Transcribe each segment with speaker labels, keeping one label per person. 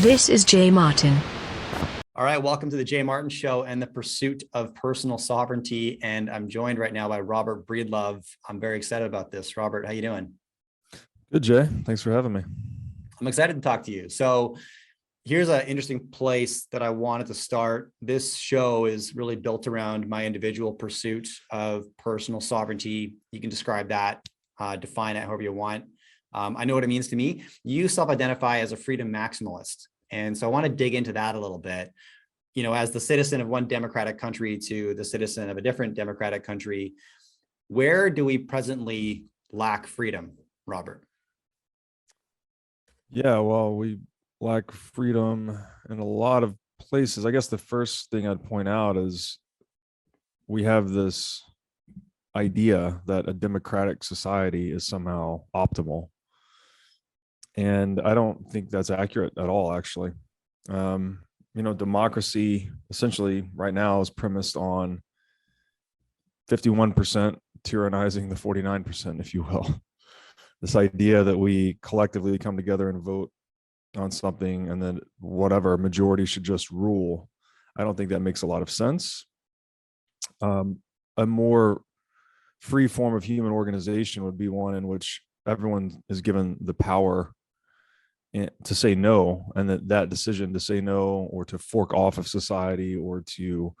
Speaker 1: This is Jay Martin.
Speaker 2: All right, welcome to the Jay Martin Show and the pursuit of personal sovereignty. And I'm joined right now by Robert Breedlove. I'm very excited about this. Robert, how you doing?
Speaker 3: Good, Jay. Thanks for having me.
Speaker 2: I'm excited to talk to you. So here's an interesting place that I wanted to start. This show is really built around my individual pursuit of personal sovereignty. You can describe that, define it however you want. I know what it means to me. You self-identify as a freedom maximalist. And so I want to dig into that a little bit. You know, as the citizen of one democratic country to the citizen of a different democratic country, where do we presently lack freedom, Robert?
Speaker 3: Yeah, well, we lack freedom in a lot of places. I guess the first thing I'd point out is we have this idea that a democratic society is somehow optimal. And I don't think that's accurate at all, actually. Democracy essentially right now is premised on 51% tyrannizing the 49%, if you will. This idea that we collectively come together and vote on something and then whatever majority should just rule. I don't think that makes a lot of sense. A more free form of human organization would be one in which everyone is given the power to say no, and that decision to say no or to fork off of society or to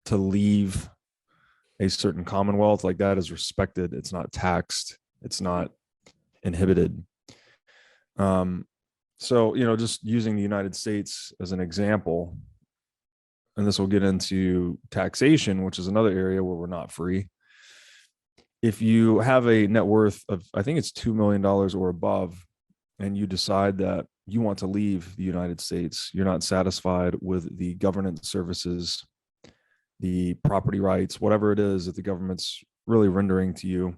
Speaker 3: leave a certain commonwealth like that is respected. It's not taxed. It's not inhibited. Just using the United States as an example, and this will get into taxation, which is another area where we're not free. If you have a net worth of, I think it's $2 million or above, and you decide that you want to leave the United States, you're not satisfied with the governance services, the property rights, whatever it is that the government's really rendering to you,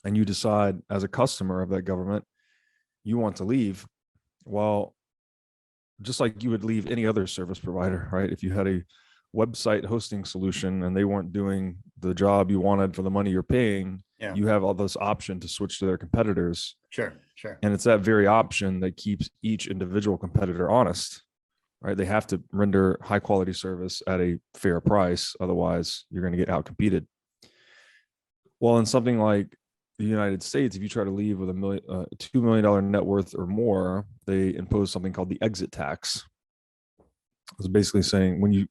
Speaker 3: and you decide as a customer of that government, you want to leave, well, just like you would leave any other service provider, right? If you had a website hosting solution and they weren't doing the job you wanted for the money you're paying, you have all this option to switch to their competitors.
Speaker 2: Sure.
Speaker 3: And it's that very option that keeps each individual competitor honest, right? They have to render high quality service at a fair price. Otherwise, you're going to get outcompeted. Well, in something like the United States, if you try to leave with $2 million net worth or more, they impose something called the exit tax. It's basically saying when you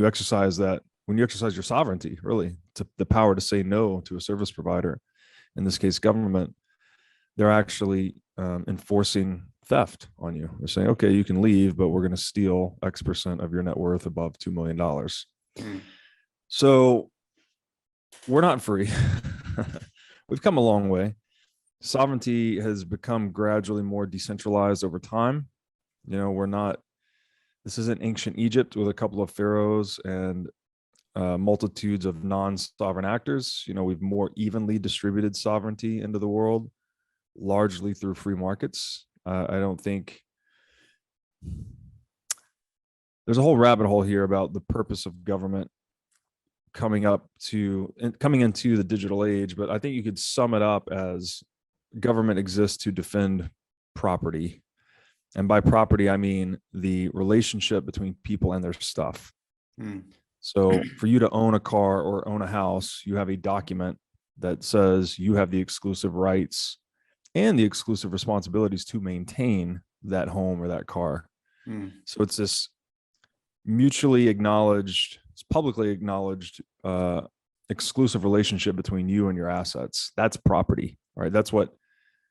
Speaker 3: exercise your sovereignty, really, to the power to say no to a service provider, in this case, government, they're actually enforcing theft on you. They're saying, okay, you can leave, but we're going to steal X percent of your net worth above $2 million. So we're not free. We've come a long way. Sovereignty has become gradually more decentralized over time. This isn't ancient Egypt with a couple of pharaohs and multitudes of non-sovereign actors. We've more evenly distributed sovereignty into the world, largely through free markets. I don't think there's a whole rabbit hole here about the purpose of government coming into the digital age, but I think you could sum it up as government exists to defend property. And by property, I mean the relationship between people and their stuff. So for you to own a car or own a house, you have a document that says you have the exclusive rights and the exclusive responsibilities to maintain that home or that car. So it's this mutually acknowledged, it's publicly acknowledged exclusive relationship between you and your assets. That's property, right? That's what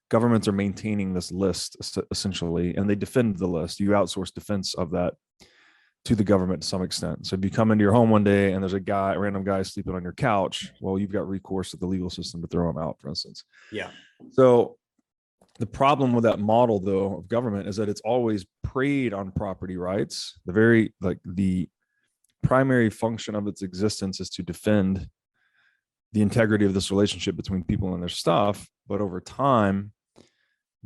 Speaker 3: governments are maintaining, this list essentially, and they defend the list. You outsource defense of that to the government to some extent. So if you come into your home one day and there's a random guy sleeping on your couch, well, you've got recourse to the legal system to throw him out, for instance.
Speaker 2: Yeah.
Speaker 3: So the problem with that model, though, of government is that it's always preyed on property rights. The primary function of its existence is to defend the integrity of this relationship between people and their stuff. But over time,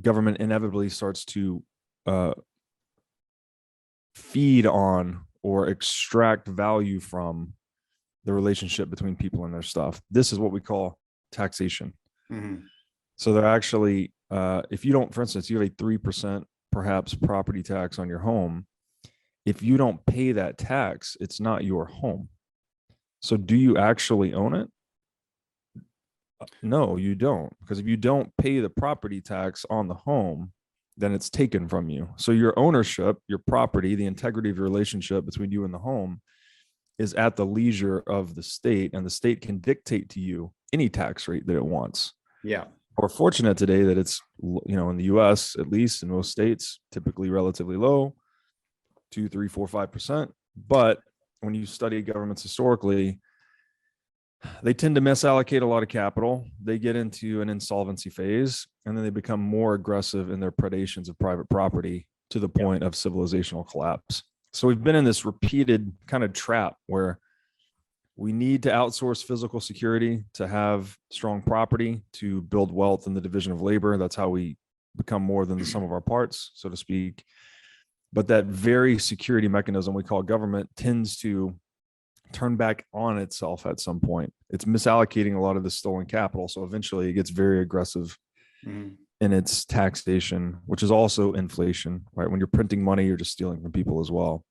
Speaker 3: government inevitably starts to feed on or extract value from the relationship between people and their stuff. This is what we call taxation. So they're actually, if you don't, for instance, you have a 3% perhaps property tax on your home. If you don't pay that tax, it's not your home. So do you actually own it? No, you don't. Because if you don't pay the property tax on the home, then it's taken from you. So your ownership, your property, the integrity of your relationship between you and the home is at the leisure of the state, and the state can dictate to you any tax rate that it wants.
Speaker 2: Yeah.
Speaker 3: We're fortunate today that it's, in the US, at least in most states, typically relatively low, 2, 3, 4, 5%. But when you study governments historically, they tend to misallocate a lot of capital. They get into an insolvency phase, and then they become more aggressive in their predations of private property to the point of civilizational collapse. So we've been in this repeated kind of trap where we need to outsource physical security to have strong property, to build wealth in the division of labor. That's how we become more than the sum of our parts, so to speak. But that very security mechanism we call government tends to turn back on itself at some point. It's misallocating a lot of the stolen capital. So eventually it gets very aggressive in its taxation, which is also inflation, right? When you're printing money, you're just stealing from people as well.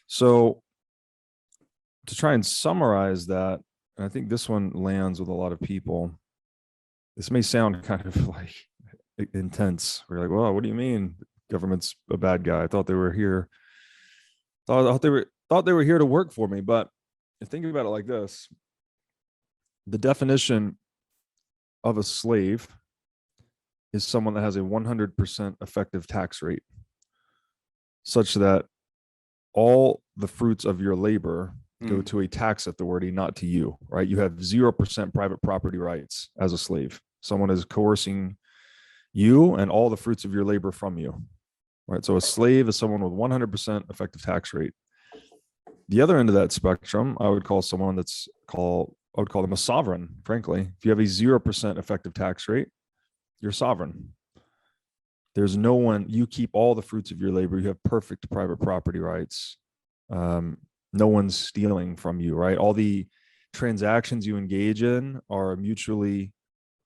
Speaker 3: So to try and summarize that, and I think this one lands with a lot of people, this may sound kind of like intense. We're like, well, what do you mean government's a bad guy? I thought they were here. Thought they were here to work for me. But think about it like this. The definition of a slave is someone that has a 100% effective tax rate, such that all the fruits of your labor go to a tax authority, not to you, right? You have 0% private property rights as a slave. Someone is coercing you and all the fruits of your labor from you, right? So a slave is someone with 100% effective tax rate. The other end of that spectrum, I would call them a sovereign, frankly. If you have a 0% effective tax rate, you're sovereign. There's no one, you keep all the fruits of your labor. You have perfect private property rights. No one's stealing from you, right? All the transactions you engage in are mutually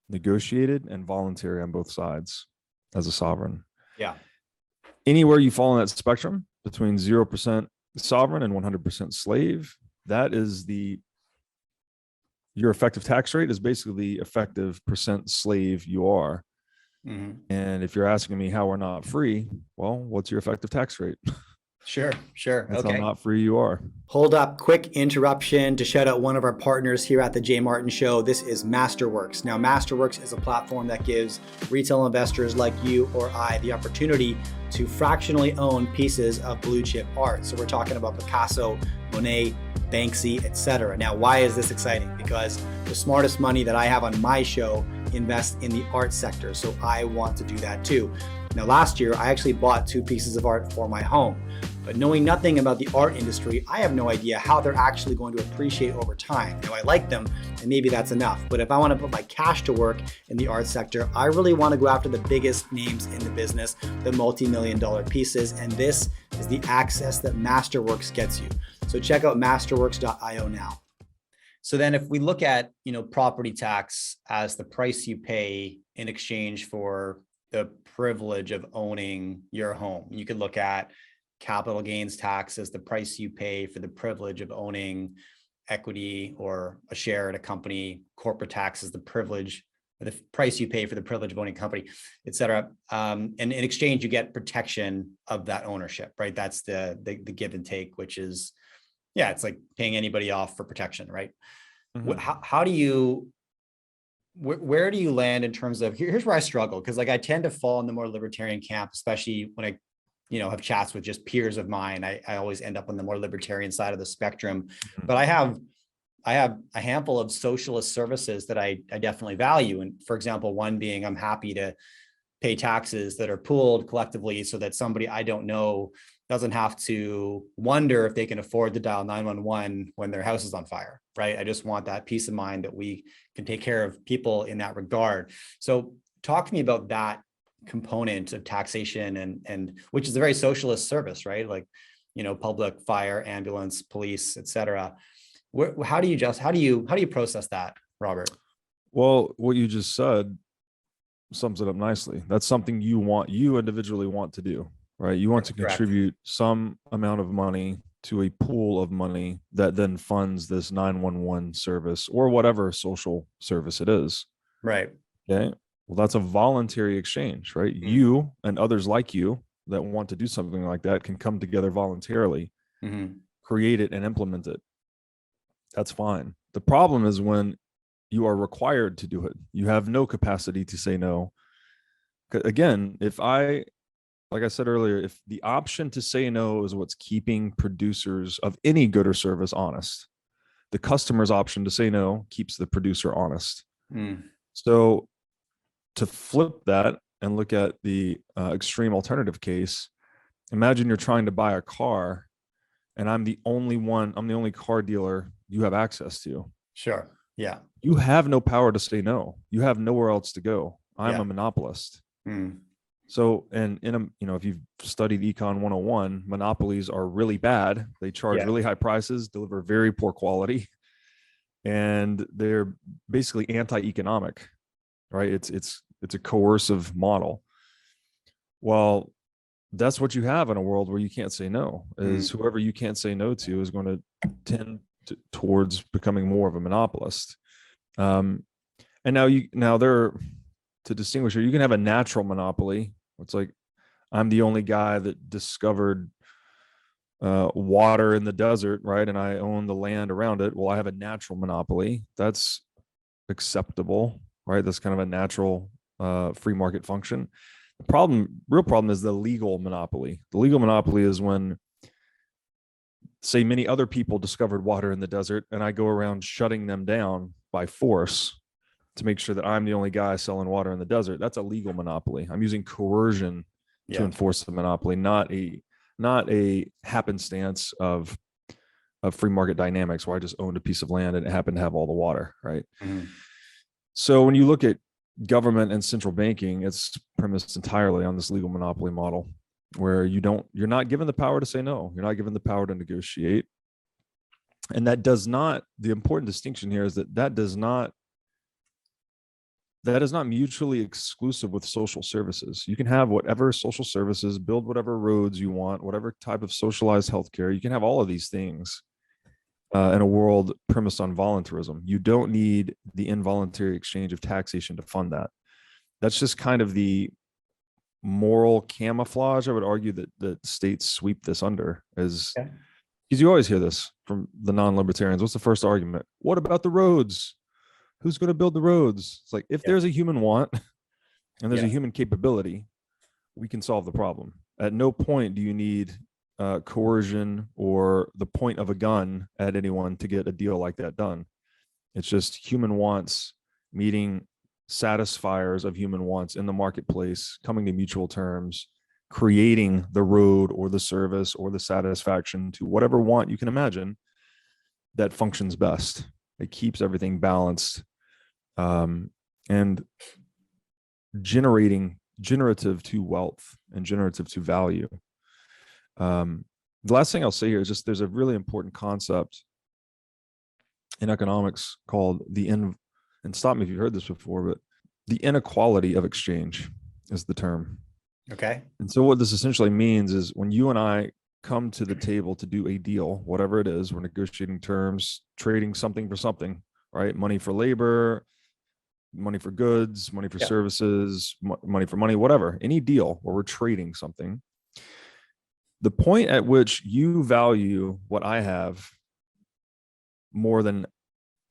Speaker 3: negotiated and voluntary on both sides as a sovereign.
Speaker 2: Yeah.
Speaker 3: Anywhere you fall on that spectrum between 0% sovereign and 100% slave, that is your effective tax rate is basically the effective percent slave you are. And if you're asking me how we're not free, well, what's your effective tax rate?
Speaker 2: Sure.
Speaker 3: That's
Speaker 2: Okay.
Speaker 3: how not free you are.
Speaker 2: Hold up, quick interruption to shout out one of our partners here at the Jay Martin Show. This is Masterworks. Now, Masterworks is a platform that gives retail investors like you or I the opportunity to fractionally own pieces of blue chip art. So we're talking about Picasso, Monet, Banksy, etc. Now, why is this exciting? Because the smartest money that I have on my show invests in the art sector. So I want to do that too. Now, last year, I actually bought 2 pieces of art for my home. But knowing nothing about the art industry, I have no idea how they're actually going to appreciate over time. Now, I like them, and maybe that's enough. But if I want to put my cash to work in the art sector, I really want to go after the biggest names in the business, the multi-million-dollar pieces. And this is the access that Masterworks gets you. So check out masterworks.io now. So then if we look at, property tax as the price you pay in exchange for the privilege of owning your home, you could look at capital gains tax as the price you pay for the privilege of owning equity or a share in a company, corporate tax is the privilege, or the price you pay for the privilege of owning a company, et cetera. And in exchange, you get protection of that ownership, right? That's the give and take, which is, it's like paying anybody off for protection, right? How do you, where do you land in terms of, here's where I struggle, because I tend to fall in the more libertarian camp, especially when I have chats with just peers of mine. I always end up on the more libertarian side of the spectrum, but I have a handful of socialist services that I definitely value. And for example, one being, I'm happy to pay taxes that are pooled collectively so that somebody I don't know doesn't have to wonder if they can afford to dial 911 when their house is on fire, right? I just want that peace of mind that we can take care of people in that regard. So talk to me about that component of taxation and which is a very socialist service, right? Like, public fire, ambulance, police, et cetera. How do you process that, Robert?
Speaker 3: Well, what you just said sums it up nicely. That's something you individually want to do, right? You want to
Speaker 2: Correct.
Speaker 3: contribute some amount of money to a pool of money that then funds this 911 service or whatever social service it is.
Speaker 2: Right.
Speaker 3: Okay. Well, that's a voluntary exchange, right? You and others like you that want to do something like that can come together voluntarily, create it and implement it. That's fine. The problem is when you are required to do it. You have no capacity to say no. Again, like I said earlier, if the option to say no is what's keeping producers of any good or service honest, the customer's option to say no keeps the producer honest. So to flip that and look at the extreme alternative case, imagine you're trying to buy a car and I'm the only car dealer you have access to.
Speaker 2: Sure. Yeah.
Speaker 3: You have no power to say no. You have nowhere else to go. I'm a monopolist. So, and if you've studied Econ 101, monopolies are really bad. They charge really high prices, deliver very poor quality, and they're basically anti-economic, right? It's a coercive model. Well, that's what you have in a world where you can't say no, is whoever you can't say no to is going to tend towards becoming more of a monopolist. And now there, to distinguish here, you can have a natural monopoly. It's like, I'm the only guy that discovered water in the desert, right? And I own the land around it. Well, I have a natural monopoly. That's acceptable, right? That's kind of a natural free market function. The real problem is the legal monopoly. The legal monopoly is when, say, many other people discovered water in the desert and I go around shutting them down by force to make sure that I'm the only guy selling water in the desert. That's a legal monopoly. I'm using coercion to enforce the monopoly, not a happenstance of free market dynamics where I just owned a piece of land and it happened to have all the water, right? So when you look at government and central banking, it's premised entirely on this legal monopoly model where you're not given the power to say no. You're not given the power to negotiate. And the important distinction here is that is not mutually exclusive with social services. You can have whatever social services, build whatever roads you want, whatever type of socialized healthcare. You can have all of these things in a world premised on voluntarism. You don't need the involuntary exchange of taxation to fund that. That's just kind of the moral camouflage, I would argue, that states sweep this under, because you always hear this from the non-libertarians. What's the first argument? What about the roads? Who's going to build the roads? It's like, if there's a human want and there's a human capability, we can solve the problem. At no point do you need coercion or the point of a gun at anyone to get a deal like that done. It's just human wants meeting satisfiers of human wants in the marketplace, coming to mutual terms, creating the road or the service or the satisfaction to whatever want you can imagine that functions best. It keeps everything balanced and generative to wealth and generative to value. The last thing I'll say here is just there's a really important concept in economics called and stop me if you've heard this before, but the inequality of exchange is the term.
Speaker 2: Okay.
Speaker 3: And so what this essentially means is when you and I come to the table to do a deal, whatever it is, we're negotiating terms, trading something for something, right? Money for labor, money for goods, money for services, money for money, whatever, any deal where we're trading something. The point at which you value what I have more than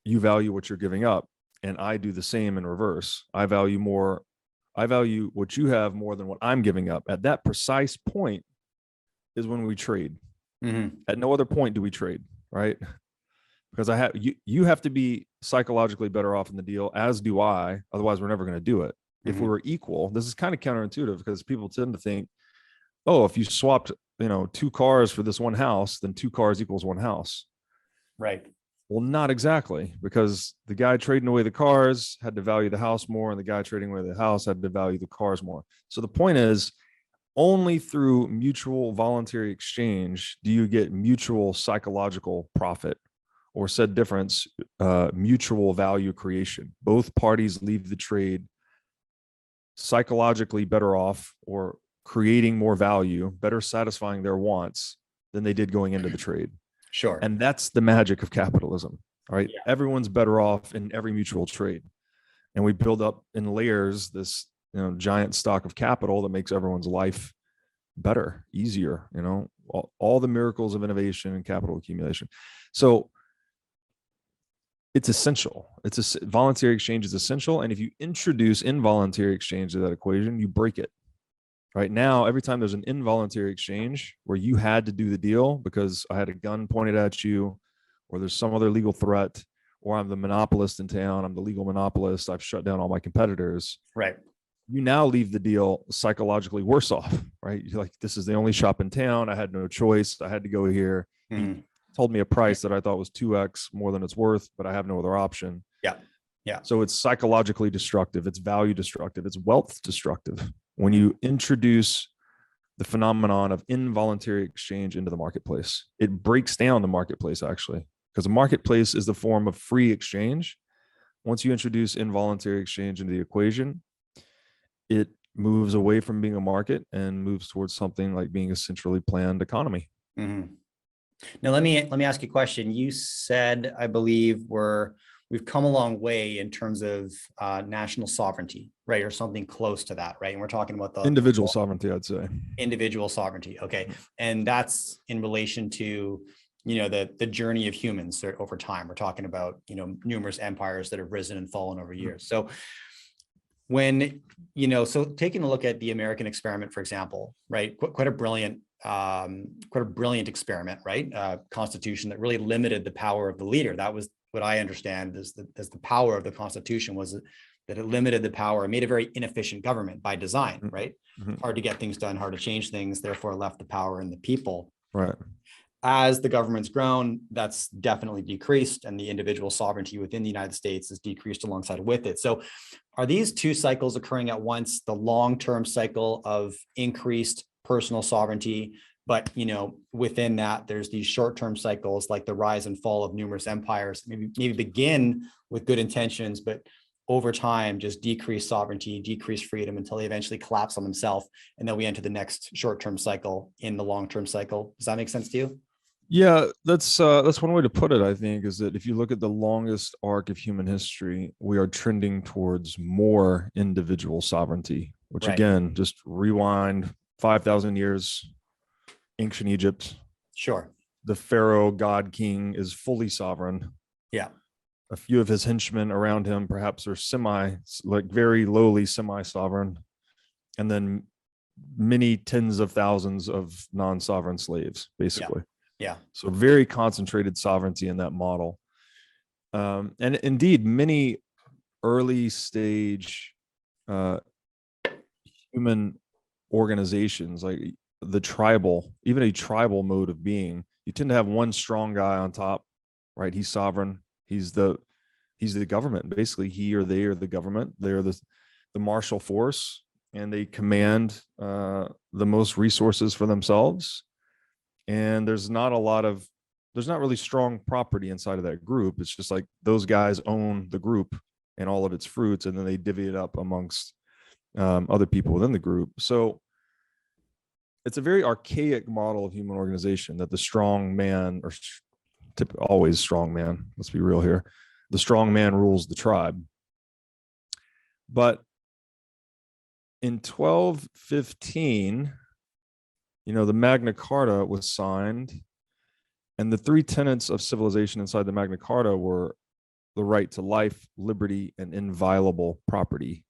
Speaker 3: you value what you're giving up, and I do the same in reverse. I value what you have more than what I'm giving up. At that precise point is when we trade. At no other point do we trade, right? Because you have to be psychologically better off in the deal, as do I. Otherwise, we're never going to do it. If we were equal, this is kind of counterintuitive because people tend to think, oh, if you swapped, 2 cars for this one house, then 2 cars equals 1 house.
Speaker 2: Right.
Speaker 3: Well, not exactly, because the guy trading away the cars had to value the house more, and the guy trading away the house had to value the cars more. So the point is, only through mutual voluntary exchange do you get mutual psychological profit, or said difference, mutual value creation. Both parties leave the trade psychologically better off or creating more value, better satisfying their wants than they did going into the trade.
Speaker 2: Sure.
Speaker 3: And that's the magic of capitalism, right?
Speaker 2: Yeah.
Speaker 3: Everyone's better off in every mutual trade. And we build up in layers this, giant stock of capital that makes everyone's life better, easier, all the miracles of innovation and capital accumulation. So it's essential. Voluntary exchange is essential. And if you introduce involuntary exchange to that equation, you break it. Right now, every time there's an involuntary exchange where you had to do the deal because I had a gun pointed at you, or there's some other legal threat, or I'm the monopolist in town, I'm the legal monopolist, I've shut down all my competitors.
Speaker 2: Right.
Speaker 3: You now leave the deal psychologically worse off, right? You're like, this is the only shop in town. I had no choice. I had to go here. He told me a price that I thought was 2x more than it's worth, but I have no other option.
Speaker 2: Yeah. Yeah.
Speaker 3: So it's psychologically destructive. It's value destructive. It's wealth destructive. When you introduce the phenomenon of involuntary exchange into the marketplace, it breaks down the marketplace, actually, because the marketplace is the form of free exchange. Once you introduce involuntary exchange into the equation, it moves away from being a market and moves towards something like being a centrally planned economy.
Speaker 2: Mm-hmm. Now, let me ask you a question. You said, I believe, we've come a long way in terms of national sovereignty, right? Or something close to that, right? And we're talking about the
Speaker 3: individual sovereignty, I'd say.
Speaker 2: Individual sovereignty. Okay. And that's in relation to, the journey of humans over time. We're talking about, numerous empires that have risen and fallen over years. So so taking a look at the American experiment, for example, right? Quite a brilliant experiment, right? Constitution that really limited the power of the leader. That was what I understand as the power of the Constitution was that it limited the power and made a very inefficient government by design, right? Hard to get things done, hard to change things, therefore left the power in the people.
Speaker 3: Right.
Speaker 2: As the government's grown, that's definitely decreased, and the individual sovereignty within the United States is decreased alongside with it. So are these two cycles occurring at once, the long-term cycle of increased personal sovereignty, but within that, there's these short-term cycles like the rise and fall of numerous empires, maybe begin with good intentions, but over time, just decrease sovereignty, decrease freedom until they eventually collapse on themselves. And then we enter the next short-term cycle in the long-term cycle. Does that make sense to you?
Speaker 3: Yeah, that's one way to put it, I think, is that if you look at the longest arc of human history, we are trending towards more individual sovereignty, which again, just rewind 5,000 years, ancient Egypt.
Speaker 2: Sure.
Speaker 3: The pharaoh god king is fully sovereign.
Speaker 2: Yeah.
Speaker 3: A few of his henchmen around him perhaps are very lowly semi-sovereign, and then many tens of thousands of non-sovereign slaves, basically.
Speaker 2: Yeah.
Speaker 3: So very concentrated sovereignty in that model. And indeed, many early stage human organizations, like even a tribal mode of being, you tend to have one strong guy on top, right? He's sovereign. He's the government. Basically, he or they are the government. They're the martial force, and they command the most resources for themselves. And there's not really strong property inside of that group. It's just like those guys own the group and all of its fruits, and then they divvy it up amongst other people within the group. So it's a very archaic model of human organization that the strong man, or always strong man, let's be real here, the strong man rules the tribe. But in 1215, the Magna Carta was signed, and the three tenets of civilization inside the Magna Carta were the right to life, liberty, and inviolable property.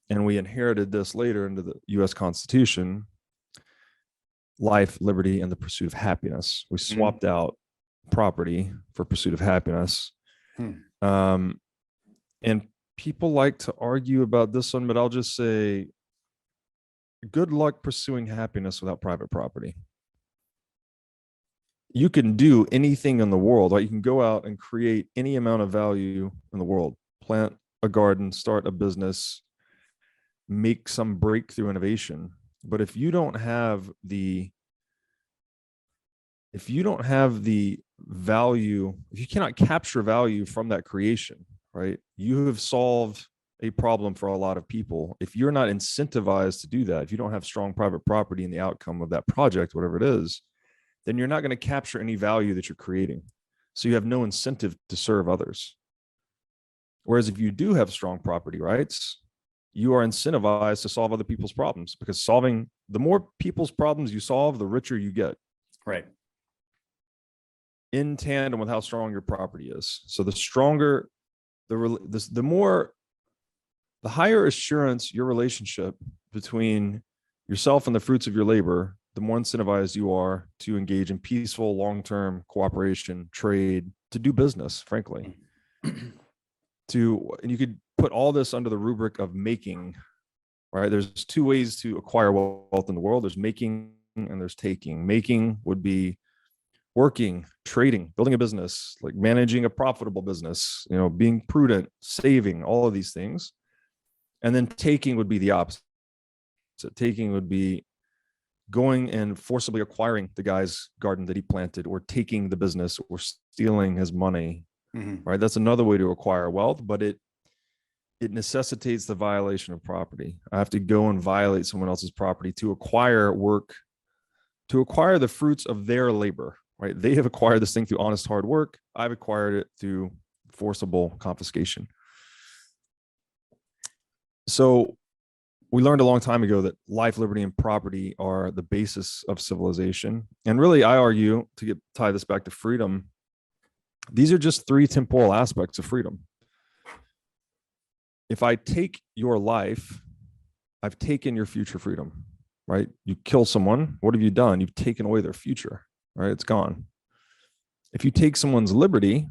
Speaker 3: And we inherited this later into the US Constitution: life, liberty, and the pursuit of happiness. We swapped out property for pursuit of happiness. And people like to argue about this one, but I'll just say, good luck pursuing happiness without private property. You can do anything in the world, right? You can go out and create any amount of value in the world, plant a garden, start a business, make some breakthrough innovation. But if you don't have the value, if you cannot capture value from that creation, right, you have solved a problem for a lot of people. If you're not incentivized to do that, if you don't have strong private property in the outcome of that project, whatever it is, then you're not going to capture any value that you're creating. So you have no incentive to serve others. Whereas if you do have strong property rights, you are incentivized to solve other people's problems, because the more people's problems you solve, the richer you get.
Speaker 2: Right.
Speaker 3: In tandem with how strong your property is. So the stronger, the higher assurance your relationship between yourself and the fruits of your labor, the more incentivized you are to engage in peaceful, long-term cooperation, trade, to do business, frankly. And you could put all this under the rubric of making, right? There's two ways to acquire wealth in the world. There's making and there's taking. Making would be working, trading, building a business, like managing a profitable business, being prudent, saving, all of these things. And then taking would be the opposite. So taking would be going and forcibly acquiring the guy's garden that he planted, or taking the business, or stealing his money, right? That's another way to acquire wealth, but it necessitates the violation of property. I have to go and violate someone else's property to acquire the fruits of their labor, right? They have acquired this thing through honest, hard work. I've acquired it through forcible confiscation. So we learned a long time ago that life, liberty, and property are the basis of civilization. And really, I argue, to tie this back to freedom, these are just three temporal aspects of freedom. If I take your life, I've taken your future freedom, right? You kill someone, what have you done? You've taken away their future, right? It's gone. If you take someone's liberty,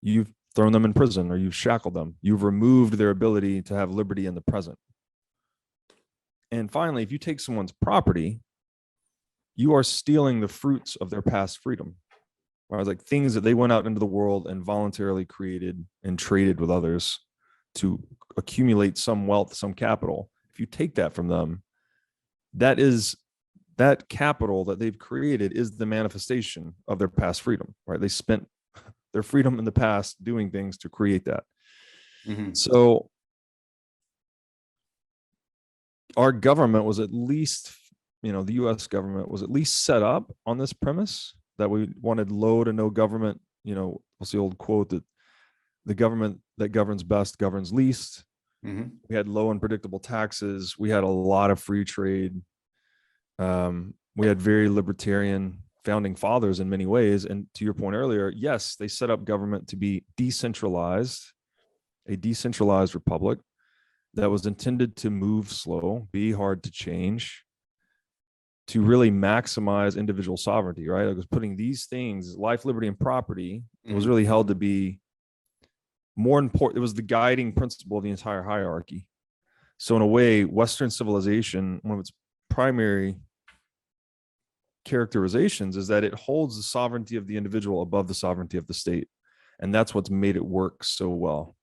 Speaker 3: you've thrown them in prison, or you've shackled them. You've removed their ability to have liberty in the present. And finally, if you take someone's property, you are stealing the fruits of their past freedom. Right? Like things that they went out into the world and voluntarily created and traded with others to accumulate some wealth, some capital. If you take that from them, that capital that they've created is the manifestation of their past freedom, right? They spent their freedom in the past doing things to create that. So our government was at least, the US government was at least set up on this premise that we wanted low to no government. What's the old quote, that the government that governs best governs least. We had low and predictable taxes. We had a lot of free trade. We had very libertarian founding fathers in many ways. And to your point earlier, yes, they set up government to be decentralized, a decentralized republic that was intended to move slow, be hard to change, to really maximize individual sovereignty, right? It was putting these things, life, liberty, and property, it was really held to be more important. It was the guiding principle of the entire hierarchy. So in a way, Western civilization, one of its primary characterizations is that it holds the sovereignty of the individual above the sovereignty of the state. And that's what's made it work so well.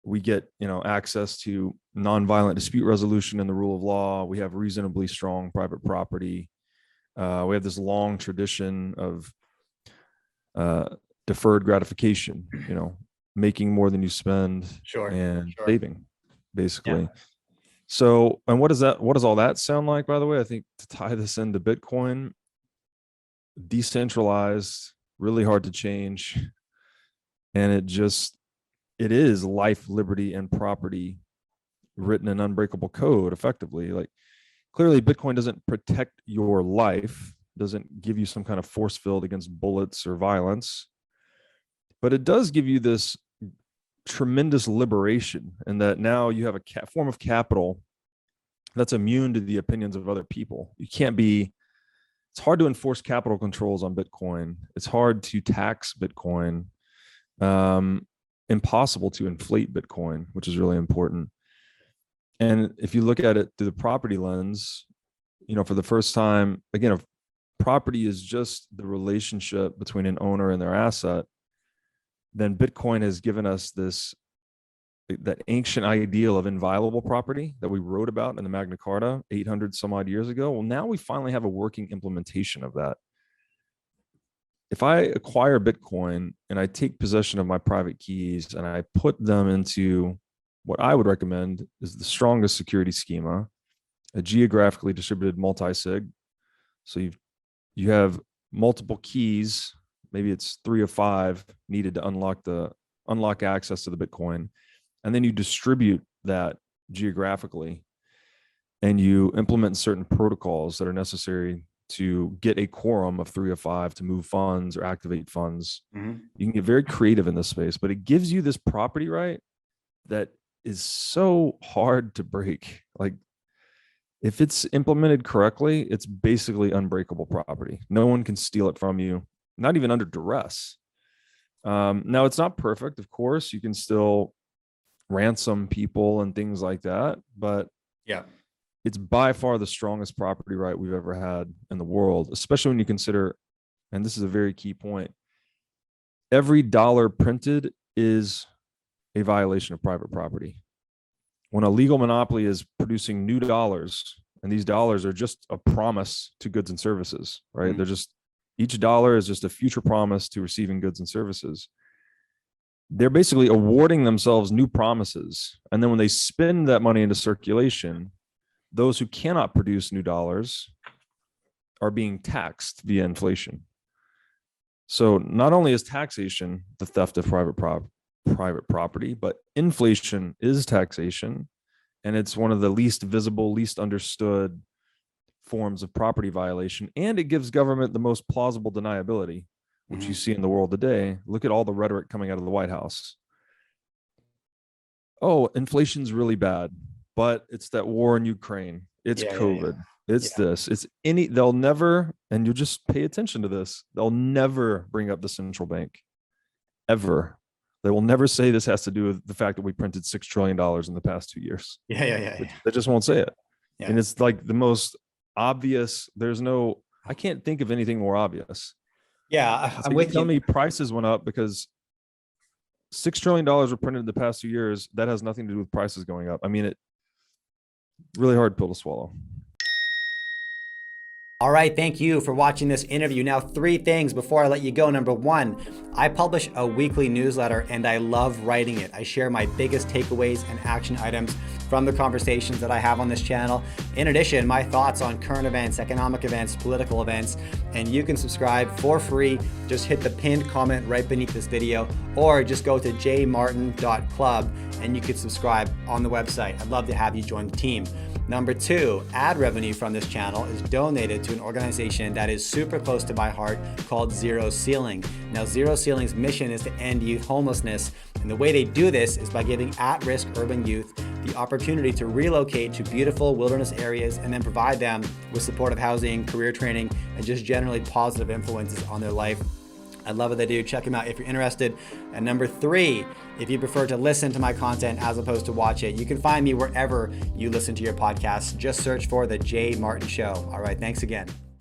Speaker 3: We get, access to nonviolent dispute resolution and the rule of law. We have reasonably strong private property. We have this long tradition of deferred gratification, making more than you spend, and saving, basically. Yeah. So, and what does all that sound like, by the way? I think to tie this into Bitcoin, decentralized, really hard to change. And it is life, liberty, and property written in unbreakable code, effectively. Like, clearly Bitcoin doesn't protect your life, doesn't give you some kind of force field against bullets or violence, but it does give you this tremendous liberation, and that now you have a form of capital that's immune to the opinions of other people. It's hard to enforce capital controls on Bitcoin. It's hard to tax Bitcoin. Impossible to inflate Bitcoin, which is really important. And if you look at it through the property lens, for the first time, again, if property is just the relationship between an owner and their asset, then Bitcoin has given us that ancient ideal of inviolable property that we wrote about in the Magna Carta 800 some odd years ago. Well, now we finally have a working implementation of that. If I acquire Bitcoin and I take possession of my private keys and I put them into what I would recommend is the strongest security schema, a geographically distributed multi-sig. So you have multiple keys, maybe it's 3 or 5 needed to unlock access to the Bitcoin. And then you distribute that geographically, and you implement certain protocols that are necessary to get a quorum of 3 or 5 to move funds or activate funds.
Speaker 2: Mhm.
Speaker 3: You can get very creative in this space, but it gives you this property right that is so hard to break. Like, if it's implemented correctly, it's basically unbreakable property. No one can steal it from you, not even under duress. Now, it's not perfect, of course. You can still ransom people and things like that, but
Speaker 2: Yeah.
Speaker 3: it's by far the strongest property right we've ever had in the world, especially when you consider, and this is a very key point, every dollar printed is a violation of private property. When a legal monopoly is producing new dollars, and these dollars are just a promise to goods and services, right?
Speaker 2: Mhm.
Speaker 3: They're just, each dollar is just a future promise to receiving goods and services. They're basically awarding themselves new promises. And then when they spend that money into circulation, those who cannot produce new dollars are being taxed via inflation. So not only is taxation the theft of private property, but inflation is taxation. And it's one of the least visible, least understood forms of property violation. And it gives government the most plausible deniability, which you see in the world today. Look at all the rhetoric coming out of the White House. Oh, inflation's really bad, but it's that war in Ukraine. It's COVID. It's this. It's any, they'll never, and you just pay attention to this, they'll never bring up the central bank. Ever. They will never say this has to do with the fact that we printed $6 trillion in the past 2 years.
Speaker 2: Yeah.
Speaker 3: They just won't say it.
Speaker 2: Yeah.
Speaker 3: And it's like the most obvious. I can't think of anything more obvious.
Speaker 2: Yeah,
Speaker 3: It's
Speaker 2: I'm
Speaker 3: like
Speaker 2: with
Speaker 3: you. Tell
Speaker 2: you.
Speaker 3: me prices went up because $6 trillion were printed in the past 2 years. That has nothing to do with prices going up. I mean, it really hard pill to swallow.
Speaker 2: All right, thank you for watching this interview. Now, 3 things before I let you go. Number 1, I publish a weekly newsletter and I love writing it. I share my biggest takeaways and action items from the conversations that I have on this channel. In addition, my thoughts on current events, economic events, political events, and you can subscribe for free. Just hit the pinned comment right beneath this video, or just go to jmartin.club and you can subscribe on the website. I'd love to have you join the team. Number 2, ad revenue from this channel is donated to an organization that is super close to my heart called Zero Ceiling. Now, Zero Ceiling's mission is to end youth homelessness, and the way they do this is by giving at-risk urban youth the opportunity to relocate to beautiful wilderness areas and then provide them with supportive housing, career training, and just generally positive influences on their life. I love what they do. Check them out if you're interested. And number 3, if you prefer to listen to my content as opposed to watch it, you can find me wherever you listen to your podcasts. Just search for The J Martin Show. All right, thanks again.